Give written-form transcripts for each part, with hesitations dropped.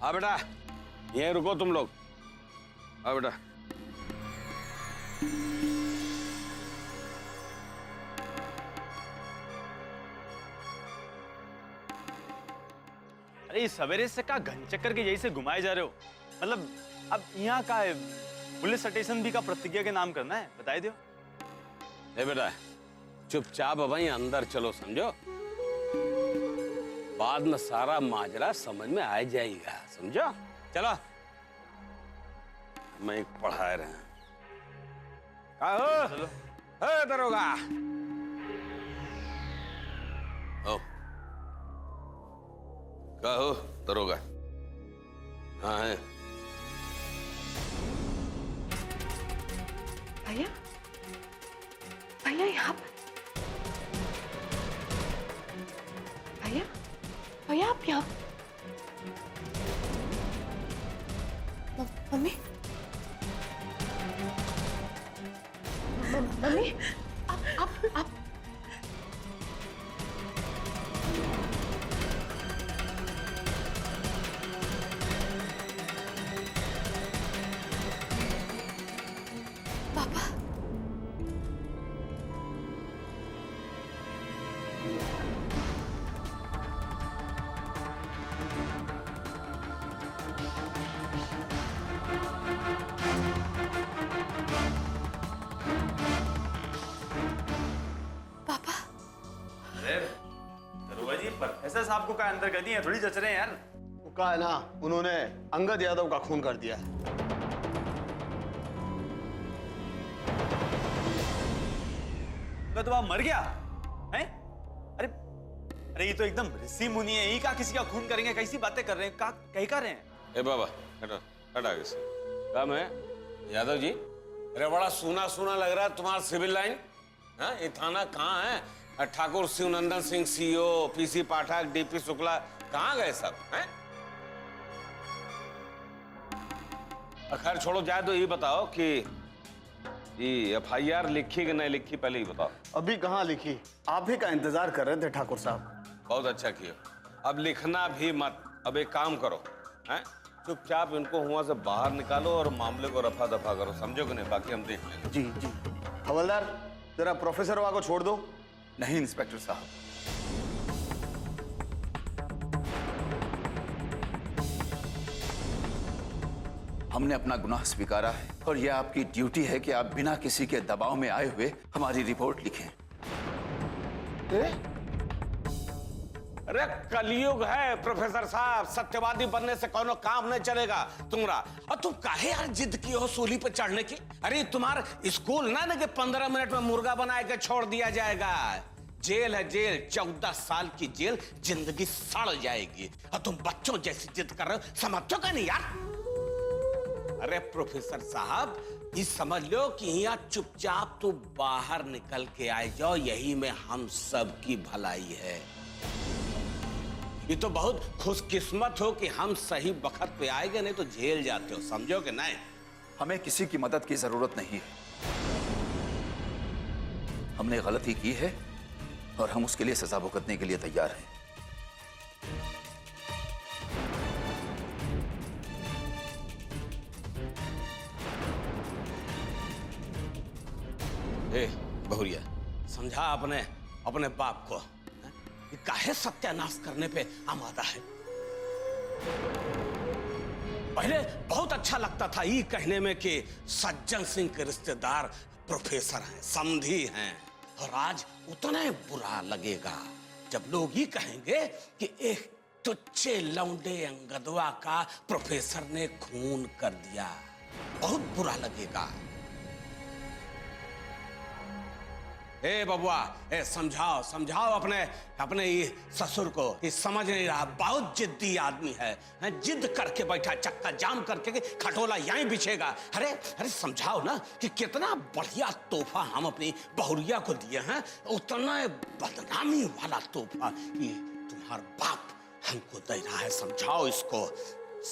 हाँ बेटा, यहीं रुको तुम लोग। हाँ बेटा। अरे ये सवेरे से का घन चक्कर के जैसे घुमाए जा रहे हो? मतलब अब यहाँ का है, पुलिस स्टेशन भी का प्रतिज्ञा के नाम करना है, बताई दो। ए बेटा, चुपचाप वहीं अंदर चलो, समझो। बाद में सारा माजरा समझ में आ जाएगा, समझो। चलो। मैं पढ़ा रहे हैं। चलो। दरोगा। ओ कहो दरोगा। हाँ है। भैया, भैया यहाँ पर। भैया, भैया आप यहाँ। मम्मी, मम्मी, आप पापा। पापा। अरे दरोगा जी, प्रोफेसर साहब को क्या अंदर कर दिए? थोड़ी जच रहे हैं यार। वो कहा है ना, उन्होंने अंगद यादव का खून कर दिया है। तो आप मर गया हैं? अरे अरे, ये तो एकदम ऋषि मुनि है, यही का किसी का खून करेंगे? कैसी बातें कर रहे हैं? का कहीं कर रहे हैं? ए बाबा, हटो, हटा आगे से। काम है यादव जी। अरे बड़ा सूना सूना लग रहा है तुम्हारा सिविल लाइन। हाँ, ये थाना कहाँ है? ठाकुर शिवनंदन सिंह सीओ, पीसी पाठक, डीपी शुक्ला कहाँ गए सब हैं? खैर छोड़ो, जाए तो ये बताओ कि ये FIR लिखी कि नहीं लिखी, पहले ही बताओ। अभी कहाँ लिखी, आप ही का इंतजार कर रहे थे ठाकुर साहब। बहुत अच्छा किया। अब लिखना भी मत। अब एक काम करो, हैं? चुपचाप इनको वहां से बाहर निकालो और मामले को रफा दफा करो, समझो कि नहीं? बाकी हम देख लेंगे। जी जी। हवलदार, जरा प्रोफेसर वाह को छोड़ दो। नहीं इंस्पेक्टर साहब, हमने अपना गुनाह स्वीकारा है और यह आपकी ड्यूटी है कि आप बिना किसी के दबाव में आए हुए हमारी रिपोर्ट लिखें। अरे कलयुग है प्रोफेसर साहब, सत्यवादी बनने से कोनो काम नहीं चलेगा तुम्हारा। और तुम काहे यार जिद की हो सूली पर चढ़ने की? अरे तुम्हारा स्कूल ना कि 15 मिनट में मुर्गा बना के छोड़ दिया जाएगा। जेल है जेल, 14 साल की जेल, जिंदगी सड़ जाएगी। और तुम बच्चों जैसी जिद कर रहे हो, समझो का नहीं यार? अरे प्रोफेसर साहब, ये समझ लो कि यहाँ चुपचाप तो बाहर निकल के आए जाओ, यही में हम सब की भलाई है। ये तो बहुत खुशकिस्मत हो कि हम सही वक्त पे आएंगे, नहीं तो झेल जाते हो, समझो कि नहीं? हमें किसी की मदद की जरूरत नहीं है। हमने गलती की है और हम उसके लिए सजा भुगतने के लिए तैयार हैं। ए बहुरिया, समझा अपने अपने बाप को कि काहे सत्यानाश करने पे आमादा है। पहले बहुत अच्छा लगता था ये कहने में कि सज्जन सिंह के रिश्तेदार प्रोफेसर हैं, समधी हैं, और आज उतना ही बुरा लगेगा जब लोग ये कहेंगे कि एक तुच्छे लौंडे अंगदवा का प्रोफेसर ने खून कर दिया। बहुत बुरा लगेगा। ए बबुआ, ए समझाओ समझाओ अपने अपने ये ससुर को, ये समझ नहीं रहा, बहुत जिद्दी आदमी है, जिद करके बैठा, चक्का जाम करके कि खटोला यहीं बिछेगा। अरे अरे समझाओ ना कि कितना बढ़िया तोहफा हम अपनी बहुरिया को दिए हैं, उतना बदनामी वाला तोहफा ये तुम्हारा बाप हमको दे रहा है। समझाओ इसको,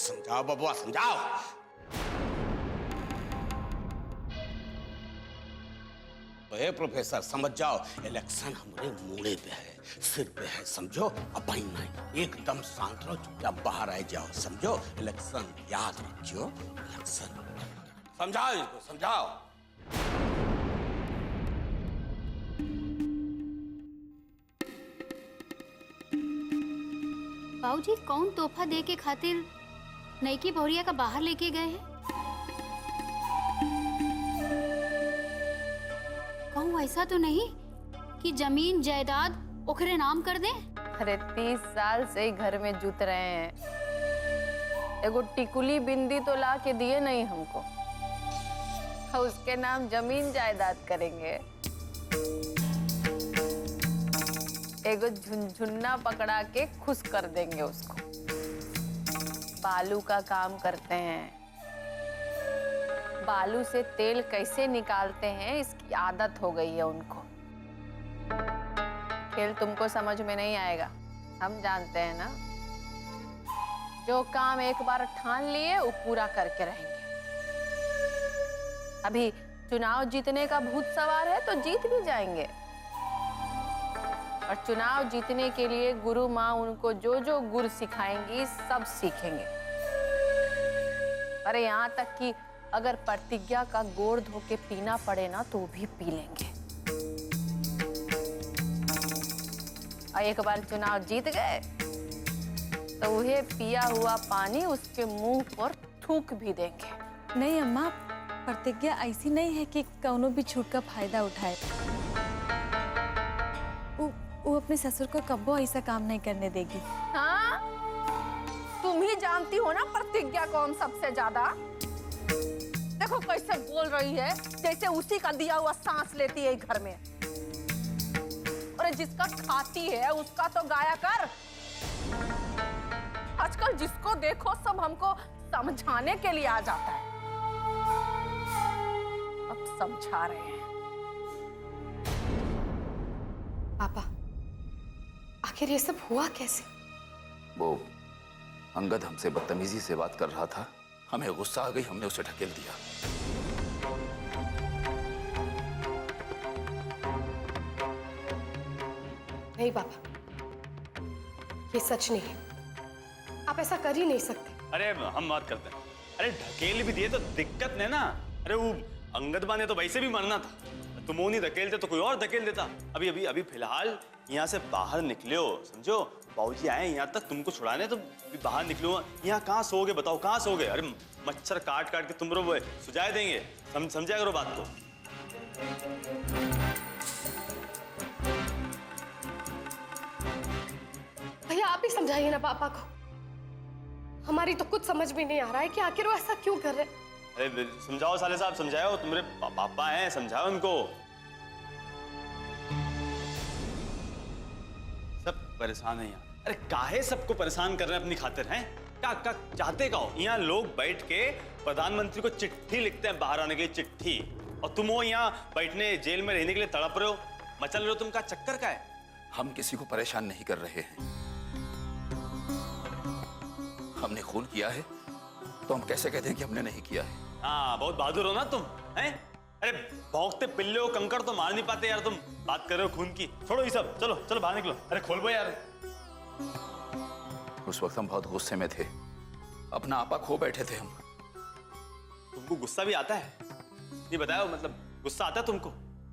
समझाओ बबुआ, समझाओ। तो हे प्रोफेसर समझ जाओ, इलेक्शन हमारे मूड़े पे है, सिर पे है, समझो। अब भाई नहीं, एकदम शांत रहो, चुपचाप बाहर आ जाओ, समझो। इलेक्शन याद रखियो, इलेक्शन। समझाओ इसको, समझाओ। बाबूजी कौन तोहफा दे के खातिर नईकी बहुरिया का बाहर लेके गए हैं? कहूँ ऐसा तो नहीं कि जमीन जायदाद ओखरे नाम कर दें? अरे 30 साल से ही घर में जूत रहे हैं, एगो टिकुली बिंदी तो ला के दिए नहीं हमको, और उसके नाम जमीन जायदाद करेंगे। एगो झुनझुन्ना पकड़ा के खुश कर देंगे उसको। बालू का काम करते हैं, बालू से तेल कैसे निकालते हैं इसकी आदत हो गई है उनको। खेल तुमको समझ में नहीं आएगा, हम जानते हैं ना। जो काम एक बार ठान लिए वो पूरा करके रहेंगे। अभी चुनाव जीतने का भूत सवार है तो जीत भी जाएंगे, और चुनाव जीतने के लिए गुरु माँ उनको जो जो गुर सिखाएंगी सब सीखेंगे। अरे यहाँ तक कि अगर प्रतिज्ञा का गोड़ धो के पीना पड़े ना तो भी पी लेंगे। और एक बार चुनाव जीत गए तो वह पिया हुआ पानी उसके मुंह पर थूक भी देंगे। नहीं अम्मा, प्रतिज्ञा ऐसी नहीं है कि कौनो भी छूट का फायदा उठाए। वो अपने ससुर को कब्बो ऐसा काम नहीं करने देगी। हाँ, तुम ही जानती हो ना प्रतिज्ञा कौन सबसे ज्यादा। देखो कैसे बोल रही है, जैसे उसी का दिया हुआ सांस लेती है घर में। और जिसका खाती है उसका तो गाया कर। आजकल जिसको देखो सब हमको समझाने के लिए आ जाता है। अब समझा रहे हैं। पापा, आखिर ये सब हुआ कैसे? वो अंगद हमसे बदतमीजी से बात कर रहा था, हमें गुस्सा आ गई, हमने उसे ढकेल दिया। नहीं पापा, ये सच नहीं है। आप ऐसा कर ही नहीं सकते। अरे हम बात करते हैं। अरे ढकेल भी दिए तो दिक्कत नहीं ना। अरे वो अंगद बा ने तो वैसे भी मरना था, तुम वो नहीं धकेलते तो कोई और धकेल देता। अभी अभी अभी फिलहाल यहाँ से बाहर निकले हो, समझो। बाबूजी आए यहाँ तक तुमको छुड़ाने, तो बाहर निकलो। यहाँ कहाँ सोओगे बताओ, कहाँ सोओगे? अरे मच्छर काट काट के तुम लोग सुझाए देंगे, समझा करो बात को। भैया आप ही समझाइए ना पापा को। हमारी तो कुछ समझ में नहीं आ रहा है कि आखिर वो ऐसा क्यों कर रहे हैं। अरे समझाओ साले साहब, समझाओ, तुम्हारे पापा हैं, समझाओ उनको। सब परेशान है यहाँ। अरे काहे सबको परेशान कर रहे हैं अपनी खातिर, हैं? क्या चाहते का हो? यहाँ लोग बैठ के प्रधानमंत्री को चिट्ठी लिखते हैं बाहर आने के लिए, चिट्ठी। और तुम वो यहाँ बैठने जेल में रहने के लिए तड़प रहे हो, मचल रहे हो। तुम का चक्कर का है? हम किसी को परेशान नहीं कर रहे हैं। हमने खून किया है तो हम कैसे कहते हैं कि हमने नहीं किया है? हाँ, बहुत बहादुर हो ना तुम, हैं? अरे भौंकते पिल्ले हो, कंकड़ तो मार नहीं पाते यार। तुम बात कर रहे हो खून की, छोड़ो ये सब, चलो चलो बाहर निकलो। अरे खोल बो यार। उस वक्त हम बहुत गुस्से में थे, अपना आपा खो बैठे थे हम। तुमको गुस्सा भी आता है? ये बताओ, मतलब गुस्सा आता है तुमको?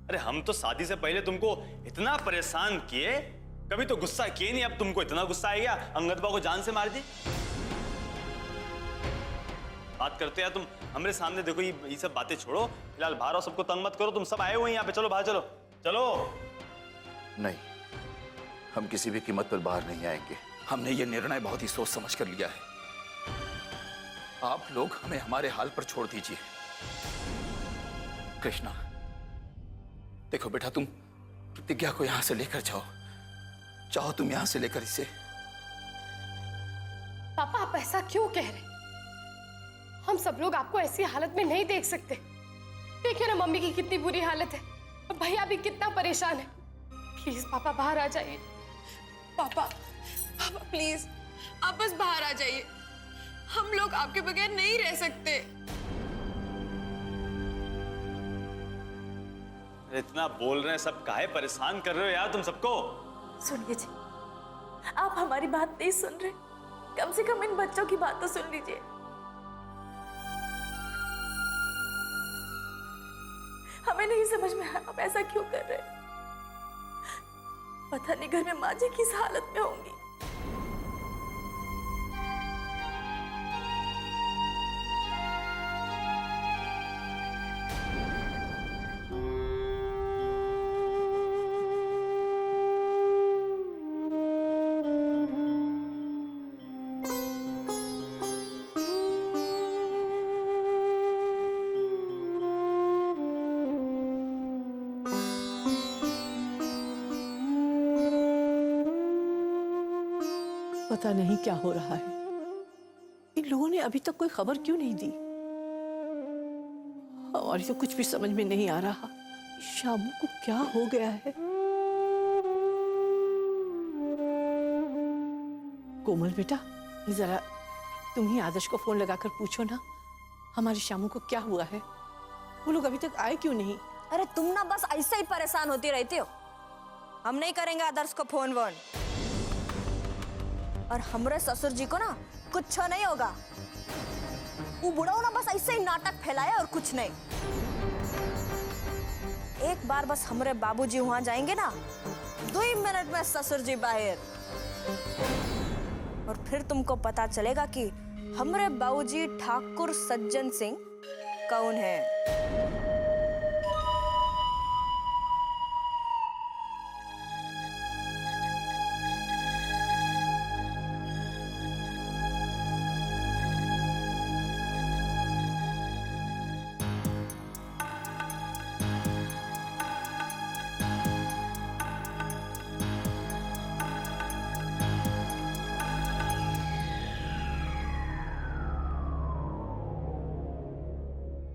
अरे हम तो शादी से पहले तुमको इतना परेशान किए, कभी तो गुस्सा किए नहीं। अब तुमको इतना गुस्सा आ गया, अंगद बा को जान से मार दी। बात करते हैं तुम हमारे सामने। देखो ये सब बातें छोड़ो, फिलहाल बाहर आओ, सबको तंग मत करो। तुम सब आए हुए यहाँ पे, चलो बाहर चलो चलो। नहीं, हम किसी भी कीमत पर बाहर नहीं आएंगे। हमने ये निर्णय बहुत ही सोच समझ कर लिया है। आप लोग हमें हमारे हाल पर छोड़ दीजिए। कृष्णा, देखो बेटा, तुम प्रतिज्ञा को यहां से लेकर जाओ, चाहो तुम यहां से लेकर इसे। पापा आप ऐसा क्यों कह रहे हैं? हम सब लोग आपको ऐसी हालत में नहीं देख सकते। देखिए ना मम्मी की कितनी बुरी हालत है, और भैया भी कितना परेशान है। प्लीज पापा बाहर आ जाइए। पापा, पापा प्लीज आप बस बाहर आ जाइए। हम लोग आपके बगैर नहीं रह सकते। अरे इतना बोल रहे हैं सब, काहे परेशान कर रहे हो यार तुम सबको? सुनिए जी, आप हमारी बात नहीं सुन रहे, कम से कम इन बच्चों की बात तो सुन लीजिए। हमें नहीं समझ में आया आप ऐसा क्यों कर रहे हैं। पता नहीं घर में माँ जी किस हालत में होंगी। पता नहीं क्या हो रहा है। इन लोगों ने अभी तक कोई खबर क्यों नहीं दी? हमारी तो कुछ भी समझ में नहीं आ रहा। शामू को क्या हो गया है? कोमल बेटा, जरा तुम ही आदर्श को फोन लगाकर पूछो ना, हमारी शामू को क्या हुआ है। वो लोग अभी तक आए क्यों नहीं? अरे तुम ना बस ऐसे ही परेशान होती रहती हो। हम नहीं करेंगे आदर्श को फोन वोन। और हमरे ससुर जी को ना कुछ नहीं होगा। वो बुढ़ा ना बस ऐसे ही नाटक फैलाया और कुछ नहीं। एक बार बस हमरे बाबूजी वहां जाएंगे ना, 2 मिनट में ससुर जी बाहर। और फिर तुमको पता चलेगा कि हमरे बाबूजी ठाकुर सज्जन सिंह कौन है।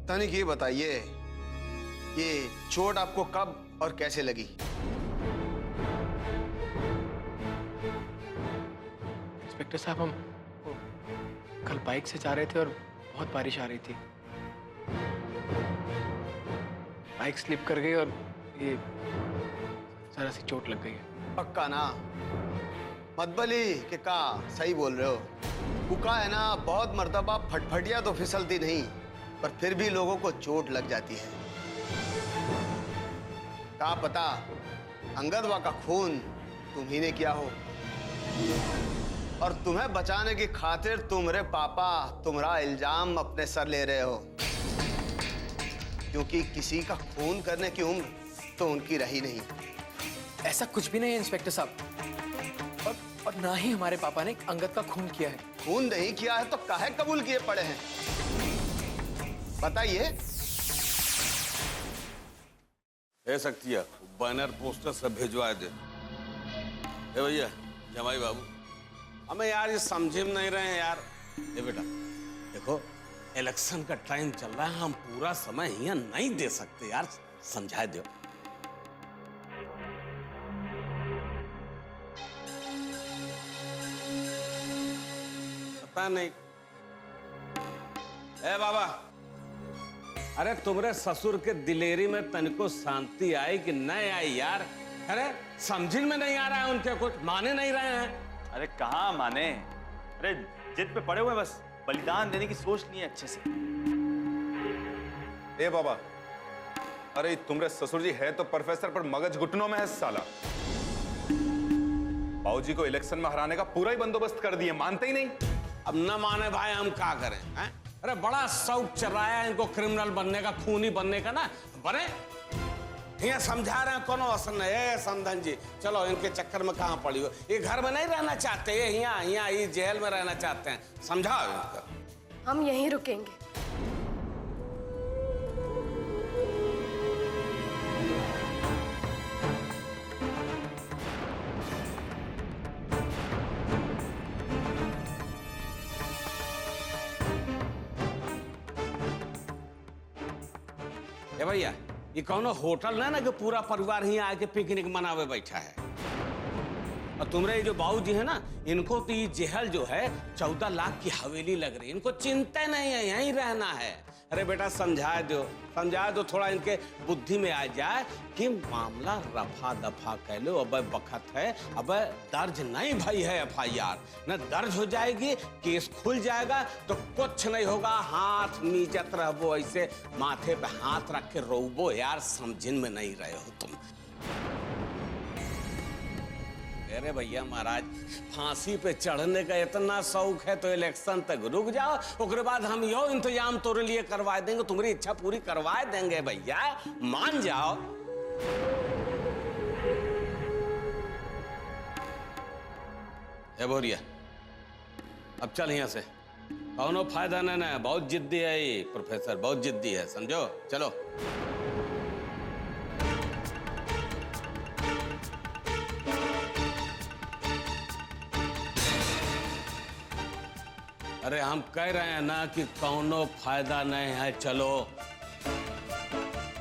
तनिक ये बताइए, ये चोट आपको कब और कैसे लगी? इंस्पेक्टर साहब, हम कल बाइक से जा रहे थे और बहुत बारिश आ रही थी। बाइक स्लिप कर गई और ये जरा सी चोट लग गई है। पक्का ना? मतबली के का सही बोल रहे हो? कुका है ना, बहुत मर्तबा फटफटिया तो फिसलती नहीं, पर फिर भी लोगों को चोट लग जाती है। क्या पता अंगदवा का खून तुम ही ने किया हो, और तुम्हें बचाने की खातिर तुम्हारे पापा तुम्हारा इल्जाम अपने सर ले रहे हो, क्योंकि किसी का खून करने की उम्र तो उनकी रही नहीं। ऐसा कुछ भी नहीं है इंस्पेक्टर साहब, और ना ही हमारे पापा ने अंगद का खून किया है। खून नहीं किया है तो काहे कबूल किए पड़े हैं? बताइए। दे सकती है, बैनर पोस्टर सब भिजवा दे। ए भैया जमाई बाबू, हमें यार ये समझे में नहीं रहे हैं यार। ए बेटा देखो, इलेक्शन का टाइम चल रहा है, हम पूरा समय यहाँ नहीं दे सकते यार, समझा दो। पता नहीं। ए बाबा, अरे तुम्हारे ससुर के दिलेरी में तनिको शांति आई कि नहीं आई यार? अरे समझ में नहीं आ रहा है उनके, कुछ माने नहीं रहे हैं। अरे कहाँ माने? अरे जिद पे पड़े हुए, बस बलिदान देने की सोच नहीं है अच्छे से। ए बाबा, अरे तुम्हारे ससुर जी है तो प्रोफेसर, पर मगज घुटनों में है साला। बाबूजी को इलेक्शन में हराने का पूरा ही बंदोबस्त कर दिए, मानते ही नहीं। अब न माने भाई हम क्या करें हैं? अरे बड़ा शौक चल रहा है इनको क्रिमिनल बनने का, खूनी बनने का ना, बने यहाँ समझा रहे हैं, कोनो असर नहीं है। समधन जी चलो, इनके चक्कर में कहाँ पड़ी हो, ये घर में नहीं रहना चाहते, ये यहाँ ये जेल में रहना चाहते हैं, समझाओ इनको। हम यहीं रुकेंगे। भैया ये कौनो होटल ना कि पूरा परिवार ही आके पिकनिक मनावे बैठा है। और तुम्हारे जो बाबूजी है ना, इनको तो ये जेहल जो है 14 लाख की हवेली लग रही है, इनको चिंता नहीं है, यहीं रहना है। अरे बेटा समझा दो थोड़ा, इनके बुद्धि में आ जाए कि मामला रफा दफा कह लो। अब बखत है, अब दर्ज नहीं भाई है FIR, न दर्ज हो जाएगी, केस खुल जाएगा तो कुछ नहीं होगा। हाथ नीचत रहो, ऐसे माथे पे हाथ रख के रोबो यार, समझिन में नहीं रहे हो तुम। अरे भैया महाराज, फांसी पे चढ़ने का इतना शौक है तो इलेक्शन तक रुक जाओ, उसके बाद हम यो इंतजाम तोरे लिए करवा देंगे, तुम्हारी इच्छा पूरी करवा देंगे भैया, मान जाओ। ए बोरिया, अब चल यहाँ से, कौनो फायदा नहीं ना, बहुत जिद्दी है ये प्रोफेसर, बहुत जिद्दी है, समझो। चलो अरे हम कह रहे हैं ना कि कौनो फायदा नहीं है, चलो।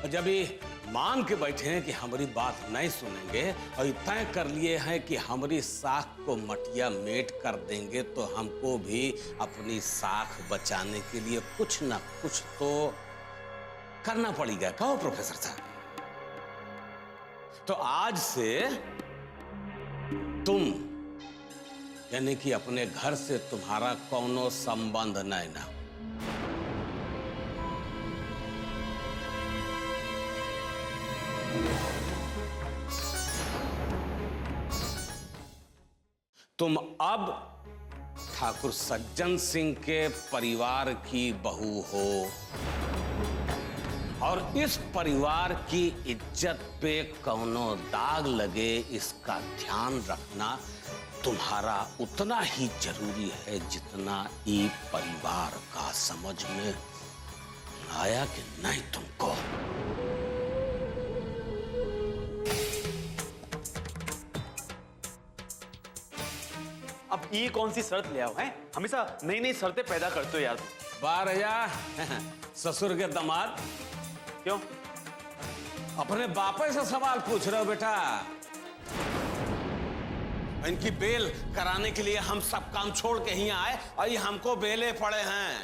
जब ये मान के बैठे हैं कि हमारी बात नहीं सुनेंगे और तय कर लिए हैं कि हमारी साख को मटिया मेट कर देंगे, तो हमको भी अपनी साख बचाने के लिए कुछ ना कुछ तो करना पड़ेगा। कहो प्रोफेसर साहब, तो आज से तुम यानी कि अपने घर से तुम्हारा कोनो संबंध नहीं ना। तुम अब ठाकुर सज्जन सिंह के परिवार की बहू हो और इस परिवार की इज्जत पे कौनो दाग लगे, इसका ध्यान रखना तुम्हारा उतना ही जरूरी है जितना ये परिवार का। समझ में आया कि नहीं तुमको? अब ये कौन सी शर्त ले आओ हैं? हमेशा नई नई शर्तें पैदा करते हो यार तुम। बार या ससुर के दामाद, क्यों? अपने बापे से सवाल पूछ रहे हो बेटा? इनकी बेल कराने के लिए हम सब काम छोड़ के ही आए और ये हमको बेले पड़े हैं।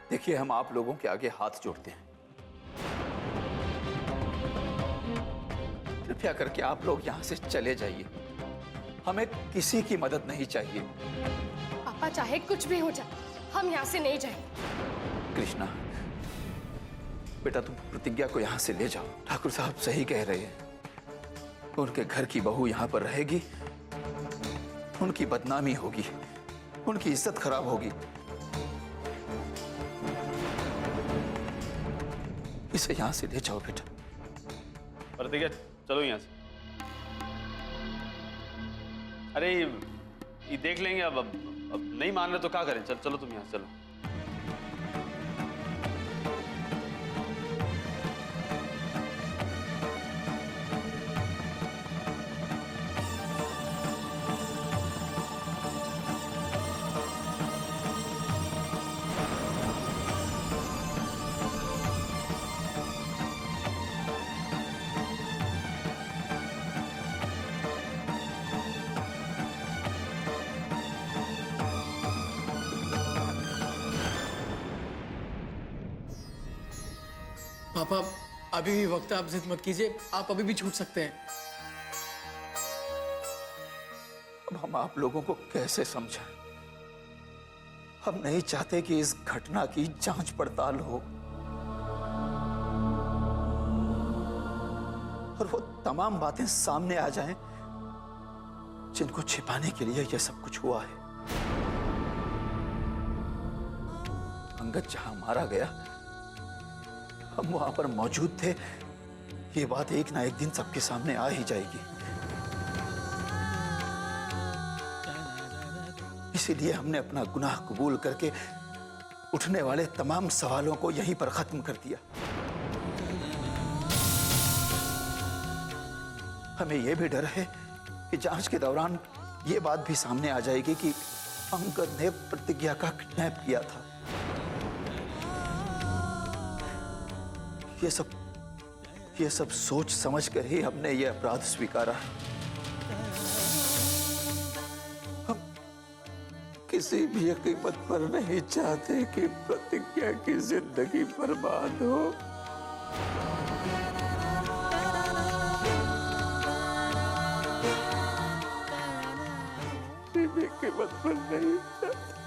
देखिए, हम आप लोगों के आगे हाथ जोड़ते हैं, कृपया करके आप लोग यहां से चले जाइए, हमें किसी की मदद नहीं चाहिए। पापा चाहे कुछ भी हो जाए, हम यहाँ से नहीं जाएंगे। कृष्णा बेटा, तुम प्रतिज्ञा को यहां से ले जाओ। ठाकुर साहब सही कह रहे हैं, उनके घर की बहू यहां पर रहेगी, उनकी बदनामी होगी, उनकी इज्जत खराब होगी। इसे यहां से ले जाओ बेटा। प्रतिज्ञा, चलो यहाँ से। अरे ये देख लेंगे, अब नहीं मान रहे तो क्या करें? चलो तुम यहाँ से चलो। पापा अभी भी वक्त है, आप जिद मत कीजिए, आप अभी भी छूट सकते हैं। अब हम आप लोगों को कैसे समझाएं? हम नहीं चाहते कि इस घटना की जांच पड़ताल हो और वो तमाम बातें सामने आ जाएं जिनको छिपाने के लिए यह सब कुछ हुआ है। अंगद जहां मारा गया, हम वहां पर मौजूद थे। ये बात एक ना एक दिन सबके सामने आ ही जाएगी। इसीलिए हमने अपना गुनाह कबूल करके उठने वाले तमाम सवालों को यहीं पर खत्म कर दिया। हमें यह भी डर है कि जांच के दौरान यह बात भी सामने आ जाएगी कि अंगद ने प्रतिज्ञा का किडनैप किया था। ये सब सोच समझ कर ही हमने ये अपराध स्वीकारा है। हम किसी भी कीमत पर नहीं चाहते कि प्रतिज्ञा की जिंदगी बर्बाद हो। किसी भी कीमत पर नहीं चाहते।